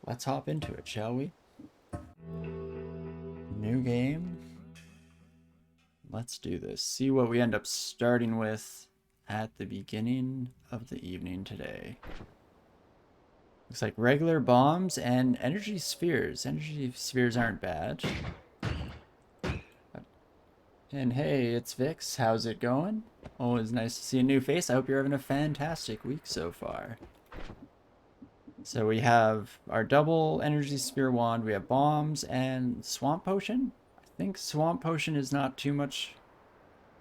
Let's hop into it, shall we? New game. Let's do this. See what we end up starting with at the beginning of the evening today. Looks like regular bombs and energy spheres. Energy spheres aren't bad. And hey, it's Vix. How's it going? Always nice to see a new face. I hope you're having a fantastic week so far. So we have our double energy sphere wand, we have bombs and swamp potion. I think swamp potion is not too much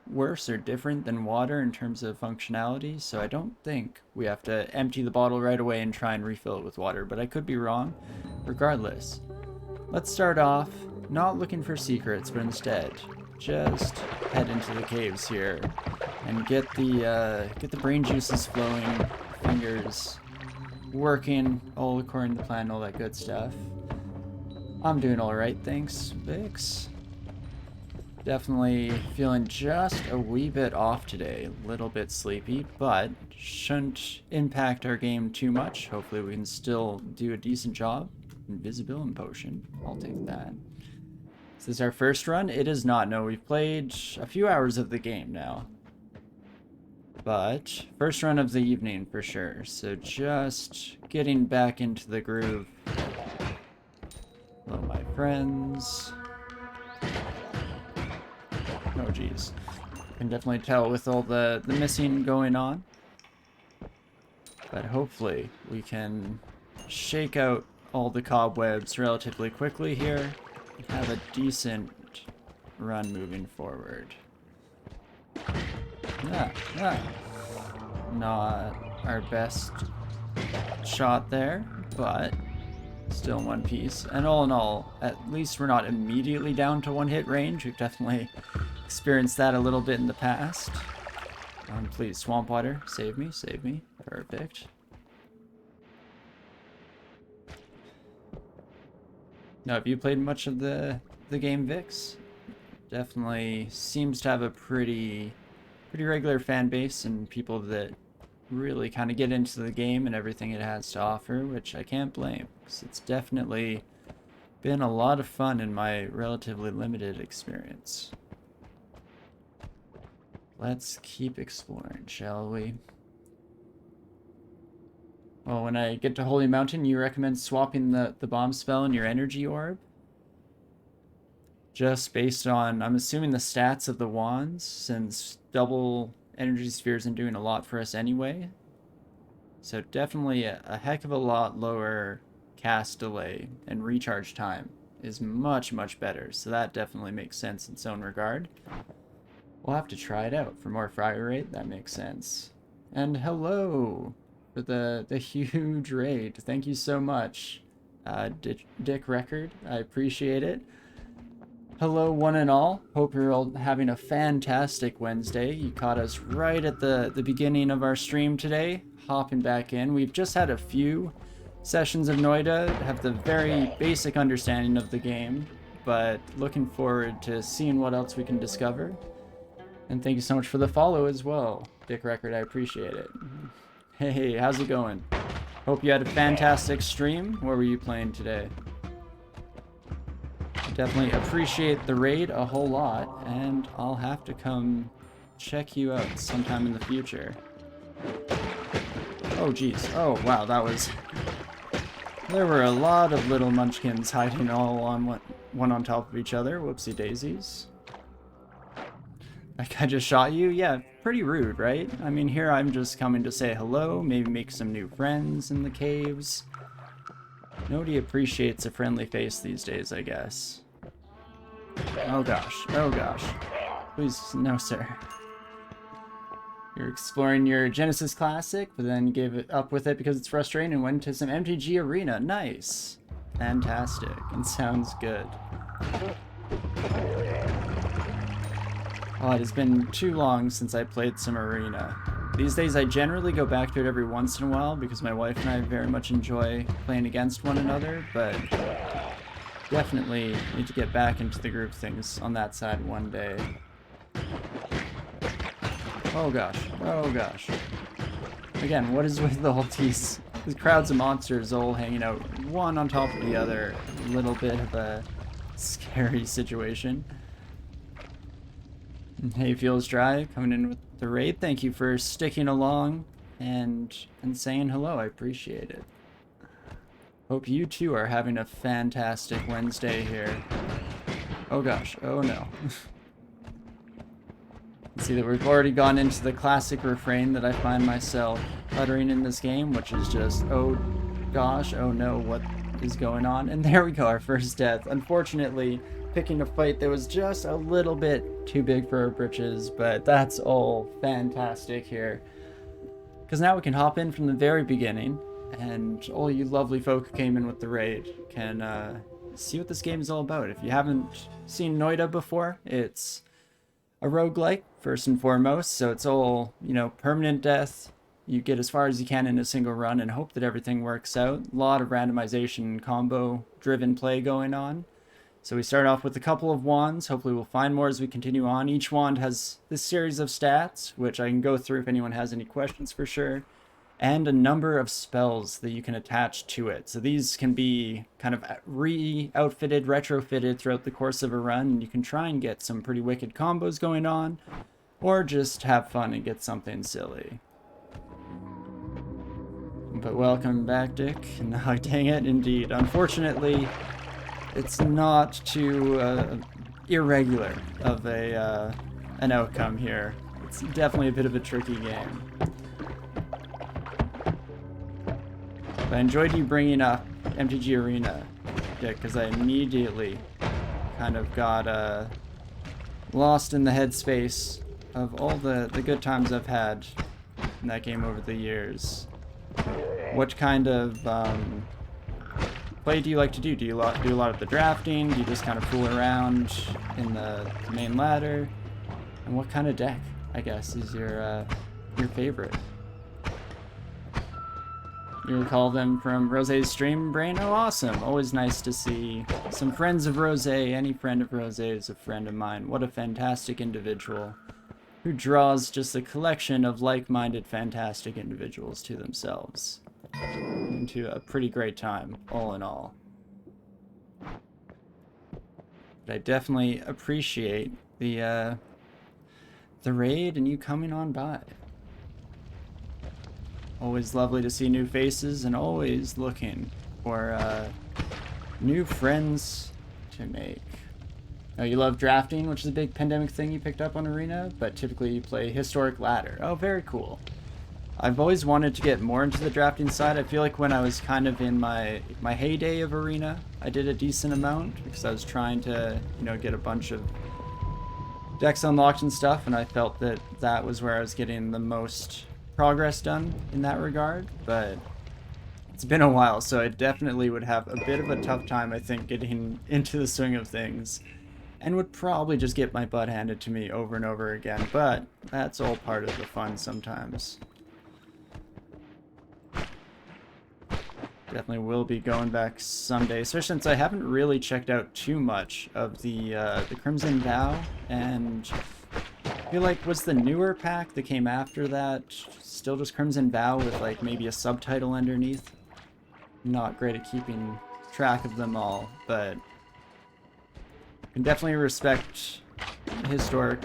worse or different than water in terms of functionality, so I don't think we have to empty the bottle right away and try and refill it with water, but I could be wrong. Regardless, let's start off not looking for secrets, but instead just head into the caves here and get the brain juices flowing, fingers working all according to plan, all that good stuff. I'm doing alright, thanks, Vix. Definitely feeling just a wee bit off today, a little bit sleepy, but shouldn't impact our game too much. Hopefully we can still do a decent job. Invisibility potion, I'll take that. Is this our first run? It is not, no, we've played a few hours of the game now. But first run of the evening for sure, so just getting back into the groove. Hello, my friends. Oh geez, can definitely tell with all the missing going on. But hopefully we can shake out all the cobwebs relatively quickly here and have a decent run moving forward. Not our best shot there, but still in one piece. And all in all, at least we're not immediately down to one hit range. We've definitely experienced that a little bit in the past. Please, swamp water, save me, save me. Perfect. Now, have you played much of the game, Vix? Definitely seems to have a pretty regular fan base and people that really kind of get into the game and everything it has to offer, which I can't blame, because it's definitely been a lot of fun in my relatively limited experience. Let's keep exploring, shall we? Well, when I get to Holy Mountain, you recommend swapping the bomb spell and your energy orb? Just based on, I'm assuming, the stats of the wands, since double energy spheres isn't doing a lot for us anyway. So definitely a heck of a lot lower cast delay, and recharge time is much, much better. So that definitely makes sense in its own regard. We'll have to try it out for more fire rate. That makes sense. And hello for the huge raid. Thank you so much, Dick Record. I appreciate it. Hello, one and all. Hope you're all having a fantastic Wednesday. You caught us right at the beginning of our stream today, hopping back in. We've just had a few sessions of Noita, have the very basic understanding of the game, but looking forward to seeing what else we can discover. And thank you so much for the follow as well, Dick Record. I appreciate it. Hey, how's it going? Hope you had a fantastic stream. What were you playing today? Definitely appreciate the raid a whole lot, and I'll have to come check you out sometime in the future. Oh geez, oh wow, that was... There were a lot of little munchkins hiding all on one on top of each other. Whoopsie daisies. Like I just shot you? Yeah, pretty rude, right? I mean, here I'm just coming to say hello, maybe make some new friends in the caves. Nobody appreciates a friendly face these days, I guess. Oh gosh, oh gosh. Please, no sir. You're exploring your Genesis Classic, but then you gave it up with it because it's frustrating and went to some MTG Arena. Nice. Fantastic. And sounds good. Oh, it has been too long since I played some Arena. These days I generally go back to it every once in a while because my wife and I very much enjoy playing against one another, but definitely need to get back into the groove of things on that side one day. Oh gosh, oh gosh. Again, what is with all these With crowds of monsters all hanging out one on top of the other. A little bit of a scary situation. Hay feels dry, coming in with the raid. Thank you for sticking along and saying hello. I appreciate it. Hope you too are having a fantastic Wednesday here. Oh gosh, oh no. See that we've already gone into the classic refrain that I find myself uttering in this game, which is just, oh gosh, oh no, what is going on? And there we go, our first death. Unfortunately, picking a fight that was just a little bit too big for our britches, but that's all fantastic here. Because now we can hop in from the very beginning, and all you lovely folk who came in with the raid can see what this game is all about. If you haven't seen Noita before, it's a roguelike, first and foremost, so it's all, you know, permanent death. You get as far as you can in a single run and hope that everything works out. A lot of randomization, combo-driven play going on. So we start off with a couple of wands. Hopefully we'll find more as we continue on. Each wand has this series of stats, which I can go through if anyone has any questions for sure, and a number of spells that you can attach to it. So these can be kind of re-outfitted, retrofitted throughout the course of a run, and you can try and get some pretty wicked combos going on, or just have fun and get something silly. But welcome back, Dick. No, dang it, indeed. Unfortunately, it's not too irregular of an outcome here. It's definitely a bit of a tricky game. But I enjoyed you bringing up MTG Arena, Dick, because I immediately kind of got lost in the headspace of all the good times I've had in that game over the years. What kind of play do you like to do? Do you do a lot of the drafting? Do you just kind of fool around in the main ladder? And what kind of deck, I guess, is your favorite? You recall them from Rose's stream, Brain? Oh, awesome. Always nice to see some friends of Rose. Any friend of Rose is a friend of mine. What a fantastic individual who draws just a collection of like-minded, fantastic individuals to themselves. Into a pretty great time, all in all. But I definitely appreciate the raid and you coming on by. Always lovely to see new faces and always looking for new friends to make. Now, you love drafting, which is a big pandemic thing you picked up on Arena, but typically you play Historic Ladder. Oh, very cool. I've always wanted to get more into the drafting side. I feel like when I was kind of in my heyday of Arena, I did a decent amount because I was trying to, you know, get a bunch of decks unlocked and stuff, and I felt that that was where I was getting the most progress done in that regard. But it's been a while, so I definitely would have a bit of a tough time, I think, getting into the swing of things, and would probably just get my butt handed to me over and over again, but that's all part of the fun sometimes. Definitely will be going back someday, especially since I haven't really checked out too much of the Crimson Vow, and I feel like was the newer pack that came after that still just Crimson Vow with like maybe a subtitle underneath? Not great at keeping track of them all, but I can definitely respect Historic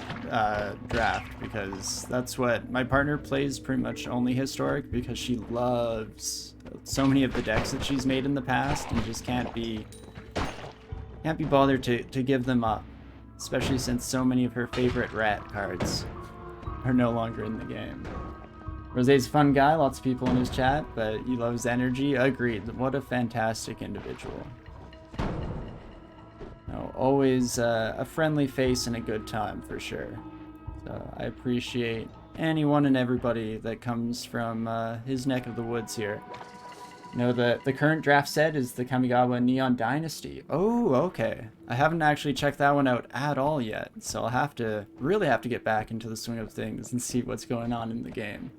draft, because that's what my partner plays, pretty much only Historic, because she loves so many of the decks that she's made in the past and just can't be bothered to give them up, especially since so many of her favorite rat cards are no longer in the game. Rose's a fun guy, lots of people in his chat, but he loves energy. Agreed. What a fantastic individual. No, always a friendly face and a good time for sure. So I appreciate anyone and everybody that comes from his neck of the woods here. You know, the current draft set is the Kamigawa Neon Dynasty. Oh, okay. I haven't actually checked that one out at all yet, so I'll really have to get back into the swing of things and see what's going on in the game.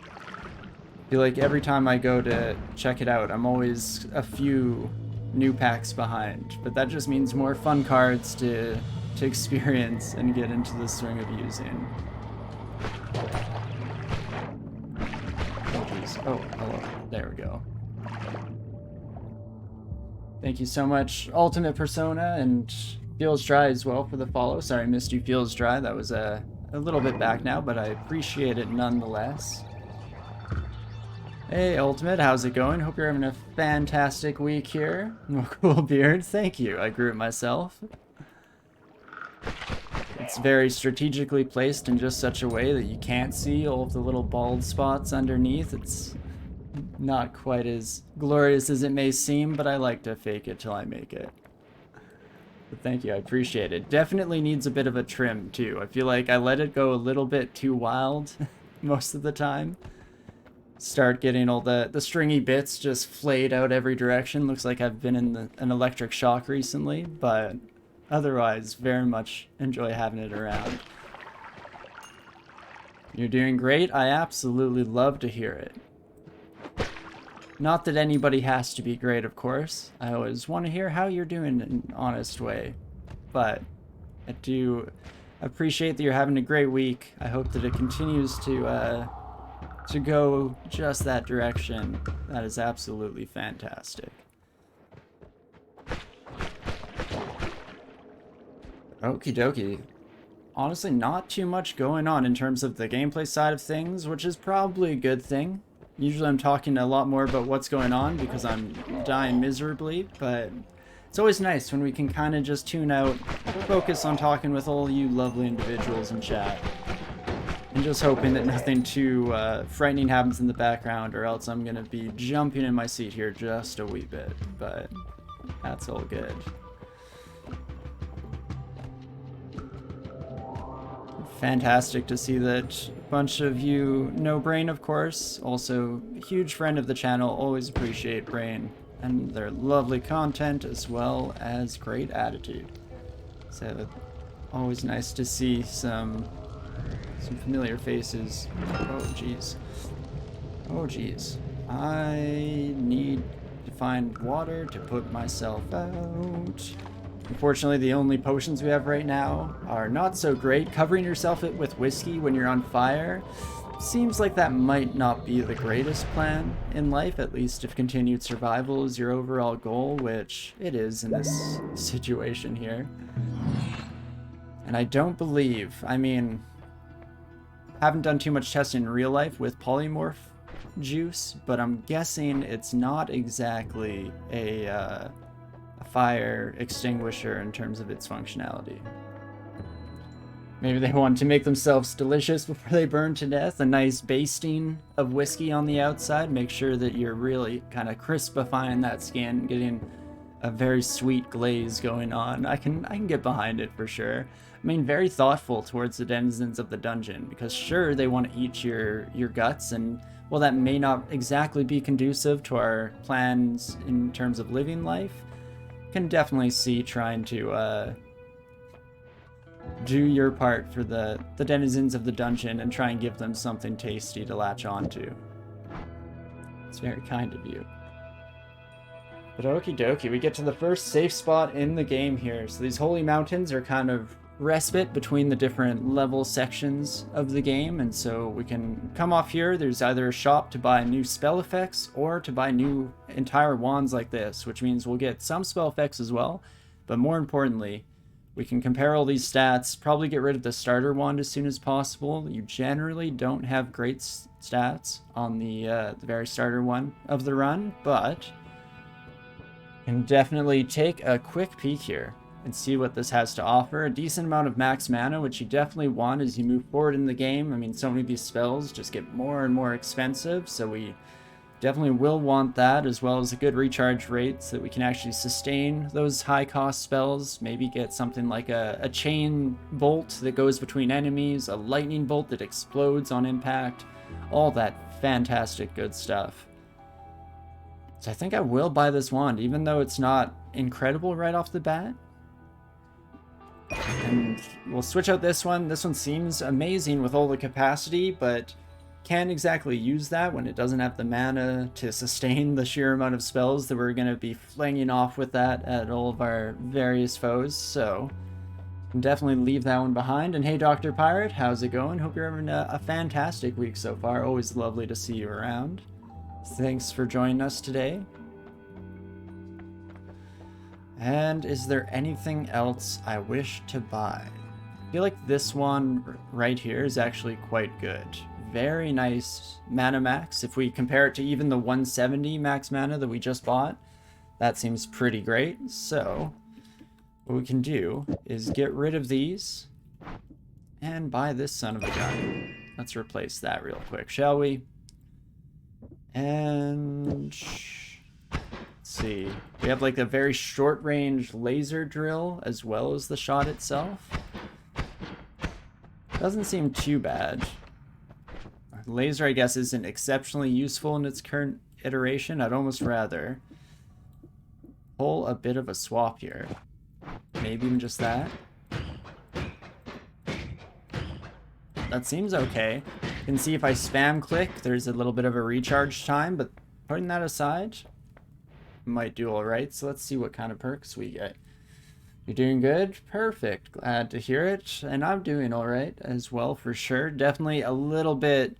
I feel like every time I go to check it out, I'm always a few new packs behind, but that just means more fun cards to experience and get into the swing of using. Oh, hello. There we go. Thank you so much, Ultimate Persona, and Feels Dry as well for the follow. Sorry I missed you, Feels Dry. That was a little bit back now, but I appreciate it nonetheless. Hey, Ultimate, how's it going? Hope you're having a fantastic week here. Cool beard, thank you. I grew it myself. It's very strategically placed in just such a way that you can't see all of the little bald spots underneath. It's not quite as glorious as it may seem, but I like to fake it till I make it. But thank you, I appreciate it. Definitely needs a bit of a trim too. I feel like I let it go a little bit too wild most of the time. Start getting all the stringy bits just flayed out every direction. Looks like I've been in an electric shock recently, but otherwise very much enjoy having it around. You're doing great. I absolutely love to hear it. Not that anybody has to be great, of course. I always want to hear how you're doing in an honest way. But I do appreciate that you're having a great week. I hope that it continues to go just that direction. That is absolutely fantastic. Okie dokie. Honestly, not too much going on in terms of the gameplay side of things, which is probably a good thing. Usually I'm talking a lot more about what's going on because I'm dying miserably, but it's always nice when we can kind of just tune out, focus on talking with all you lovely individuals in chat. And just hoping that nothing too frightening happens in the background, or else I'm going to be jumping in my seat here just a wee bit, but that's all good. Fantastic to see that a bunch of you know Brain, of course. Also, a huge friend of the channel. Always appreciate Brain and their lovely content as well as great attitude. So, always nice to see some familiar faces. Oh, jeez. Oh, jeez. I need to find water to put myself out. Unfortunately, the only potions we have right now are not so great. Covering yourself with whiskey when you're on fire seems like that might not be the greatest plan in life, at least if continued survival is your overall goal, which it is in this situation here. And I don't believe, I mean, haven't done too much testing in real life with polymorph juice, but I'm guessing it's not exactly a fire extinguisher in terms of its functionality. Maybe they want to make themselves delicious before they burn to death. A nice basting of whiskey on the outside. Make sure that you're really kind of crispifying that skin, getting a very sweet glaze going on. I can get behind it for sure. I mean, very thoughtful towards the denizens of the dungeon, because sure, they want to eat your guts, and while that may not exactly be conducive to our plans in terms of living life, can definitely see trying to do your part for the denizens of the dungeon and try and give them something tasty to latch onto. It's very kind of you. But okie dokie, we get to the first safe spot in the game here. So these holy mountains are kind of respite between the different level sections of the game, and so we can come off here. There's either a shop to buy new spell effects or to buy new entire wands like this, which means we'll get some spell effects as well, but more importantly, we can compare all these stats, probably get rid of the starter wand as soon as possible. You generally don't have great stats on the very starter one of the run, but can definitely take a quick peek here and see what this has to offer. A decent amount of max mana, which you definitely want as you move forward in the game. I mean, so many of these spells just get more and more expensive, so we definitely will want that, as well as a good recharge rate so that we can actually sustain those high cost spells. Maybe get something like a chain bolt that goes between enemies, a lightning bolt that explodes on impact, all that fantastic good stuff. So I think I will buy this wand, even though it's not incredible right off the bat. And we'll switch out this one. This one seems amazing with all the capacity, but can't exactly use that when it doesn't have the mana to sustain the sheer amount of spells that we're going to be flinging off with that at all of our various foes. So can definitely leave that one behind. And hey, Dr. Pirate, how's it going? Hope you're having a fantastic week so far. Always lovely to see you around. Thanks for joining us today. And is there anything else I wish to buy? I feel like this one right here is actually quite good. Very nice mana max. If we compare it to even the 170 max mana that we just bought, that seems pretty great. So what we can do is get rid of these and buy this son of a gun. Let's replace that real quick, shall we? And let's see. We have like a very short range laser drill as well as the shot itself. Doesn't seem too bad. Laser, I guess, isn't exceptionally useful in its current iteration. I'd almost rather pull a bit of a swap here. Maybe even just that. That seems okay. You can see if I spam click, there's a little bit of a recharge time, but putting that aside, might do alright. So let's see what kind of perks we get. You're doing good? Perfect. Glad to hear it. And I'm doing alright as well, for sure. Definitely a little bit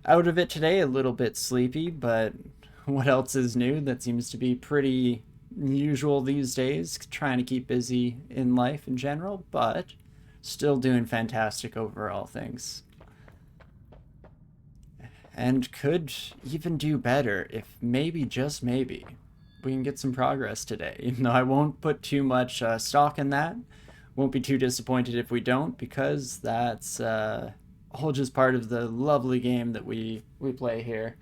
out of it today, a little bit sleepy, but what else is new? That seems to be pretty usual these days, trying to keep busy in life in general, but still doing fantastic overall things. And could even do better if maybe, just maybe, we can get some progress today. Even though I won't put too much stock in that. Won't be too disappointed if we don't, because that's all just part of the lovely game that we play here.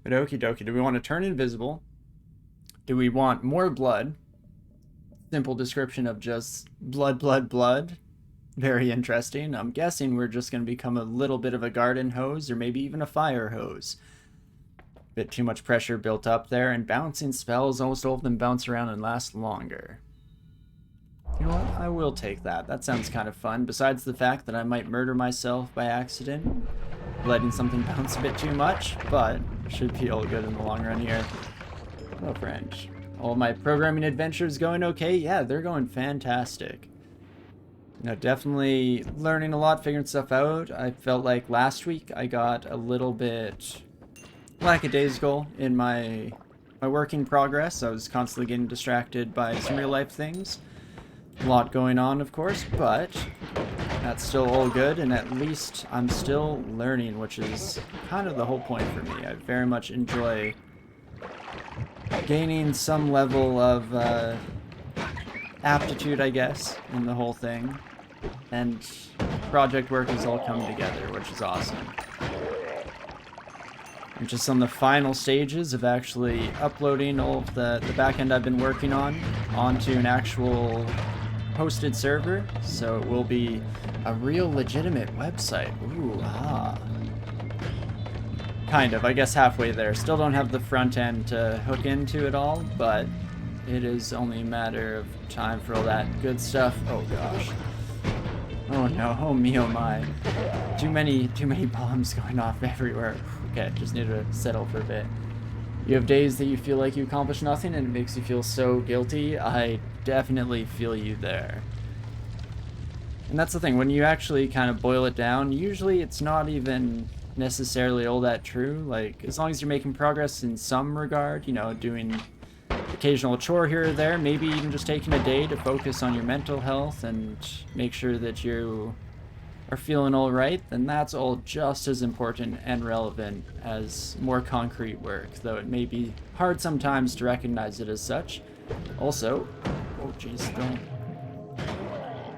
But okie dokie, do we want to turn invisible? Do we want more blood? Simple description of just blood, blood, blood. Very interesting. I'm guessing we're just going to become a little bit of a garden hose, or maybe even a fire hose. Bit too much pressure built up there, and bouncing spells, almost all of them bounce around and last longer. You know what? I will take that. That sounds kind of fun, besides the fact that I might murder myself by accident, letting something bounce a bit too much, but should be all good in the long run here. Oh, friend. All my programming adventures going okay? Yeah, they're going fantastic. You know, definitely learning a lot, figuring stuff out. I felt like last week I got a little bit lackadaisical in my working progress. I was constantly getting distracted by some real life things. A lot going on, of course, but that's still all good, and at least I'm still learning, which is kind of the whole point for me. I very much enjoy gaining some level of aptitude, I guess, in the whole thing. And project work is all coming together, which is awesome. I'm just on the final stages of actually uploading all of the backend I've been working on onto an actual hosted server, so it will be a real legitimate website. Ooh, ah. Kind of, I guess halfway there. Still don't have the front end to hook into it all, but it is only a matter of time for all that good stuff. Oh gosh. Oh no, oh me, oh my. Too many bombs going off everywhere. Okay, just need to settle for a bit. You have days that you feel like you accomplish nothing and it makes you feel so guilty. I definitely feel you there. And that's the thing, when you actually kind of boil it down, usually it's not even necessarily all that true. Like, as long as you're making progress in some regard, you know, doing occasional chore here or there, maybe even just taking a day to focus on your mental health and make sure that you are feeling all right, then that's all just as important and relevant as more concrete work, though it may be hard sometimes to recognize it as such. Also, oh jeez,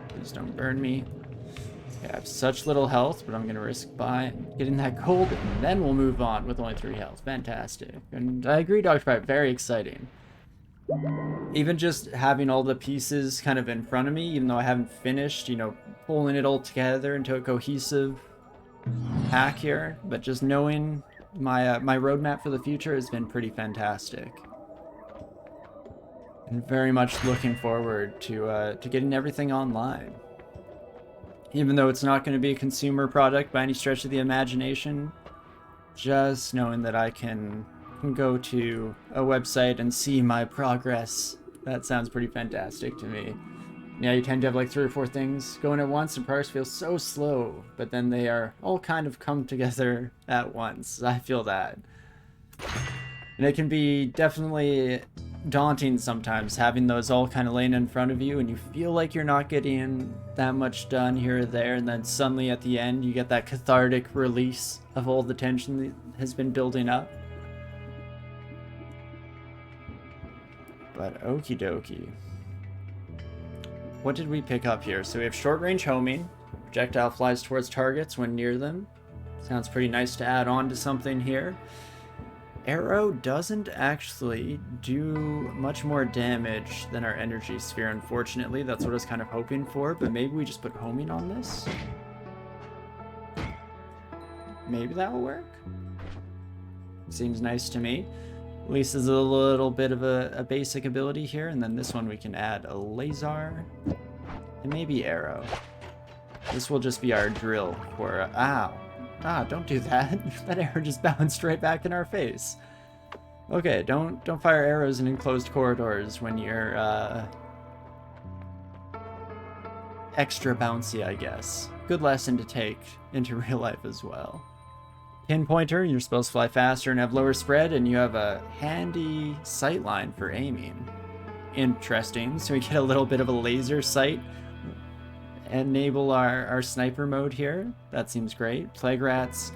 please don't burn me. Okay, I have such little health, but I'm gonna risk by getting that gold, and then we'll move on with only 3 health. Fantastic. And I agree, Dr. Pipe, very exciting. Even just having all the pieces kind of in front of me, even though I haven't finished, you know, pulling it all together into a cohesive pack here, but just knowing my my roadmap for the future has been pretty fantastic. And very much looking forward to getting everything online. Even though it's not going to be a consumer product by any stretch of the imagination, just knowing that I can go to a website and see my progress, that sounds pretty fantastic to me. Yeah, you tend to have like 3 or 4 things going at once, and progress feels so slow, but then they are all kind of come together at once. I feel that. And it can be definitely daunting sometimes, having those all kind of laying in front of you, and you feel like you're not getting that much done here or there, and then suddenly at the end you get that cathartic release of all the tension that has been building up. But okie dokie. What did we pick up here? So we have short range homing. Projectile flies towards targets when near them. Sounds pretty nice to add on to something here. Arrow doesn't actually do much more damage than our energy sphere, unfortunately. That's what I was kind of hoping for, but maybe we just put homing on this? Maybe that will work? Seems nice to me. At least there's a little bit of a basic ability here, and then this one we can add a laser, and maybe arrow. This will just be our drill for, ow. Ah, don't do that. That arrow just bounced right back in our face. Okay, don't fire arrows in enclosed corridors when you're extra bouncy, I guess. Good lesson to take into real life as well. Pinpointer, you're supposed to fly faster and have lower spread, and you have a handy sightline for aiming. Interesting. So we get a little bit of a laser sight. Enable our sniper mode here. That seems great. Plague rats.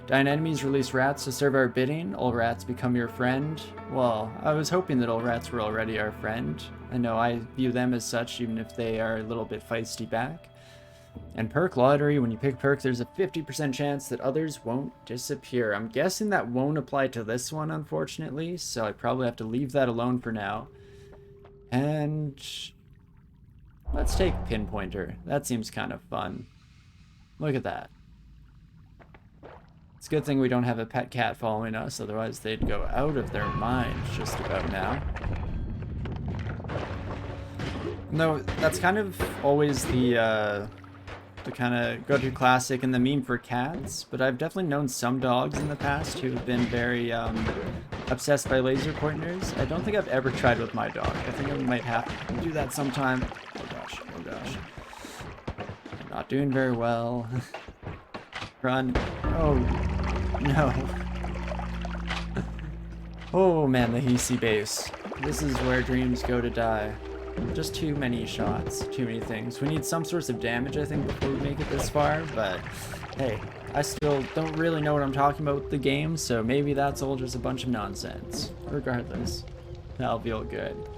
Dying enemies release rats to serve our bidding. All rats become your friend. Well, I was hoping that all rats were already our friend. I know I view them as such, even if they are a little bit feisty back. And perk lottery, when you pick perk, there's a 50% chance that others won't disappear. I'm guessing that won't apply to this one, unfortunately, so I probably have to leave that alone for now. And let's take Pinpointer. That seems kind of fun. Look at that. It's a good thing we don't have a pet cat following us, otherwise they'd go out of their minds just about now. No, that's kind of always the kind of go-to classic and the meme for cats, but I've definitely known some dogs in the past who have been very obsessed by laser pointers. I don't think I've ever tried with my dog. I think I might have to do that sometime. Oh gosh, oh gosh. I'm not doing very well. Run. Oh, no. Oh man, the Hisi base. This is where dreams go to die. Just too many shots, too many things. We need some source of damage, I think, before we make it this far, but hey, I still don't really know what I'm talking about with the game, so maybe that's all just a bunch of nonsense. Regardless, that'll feel good.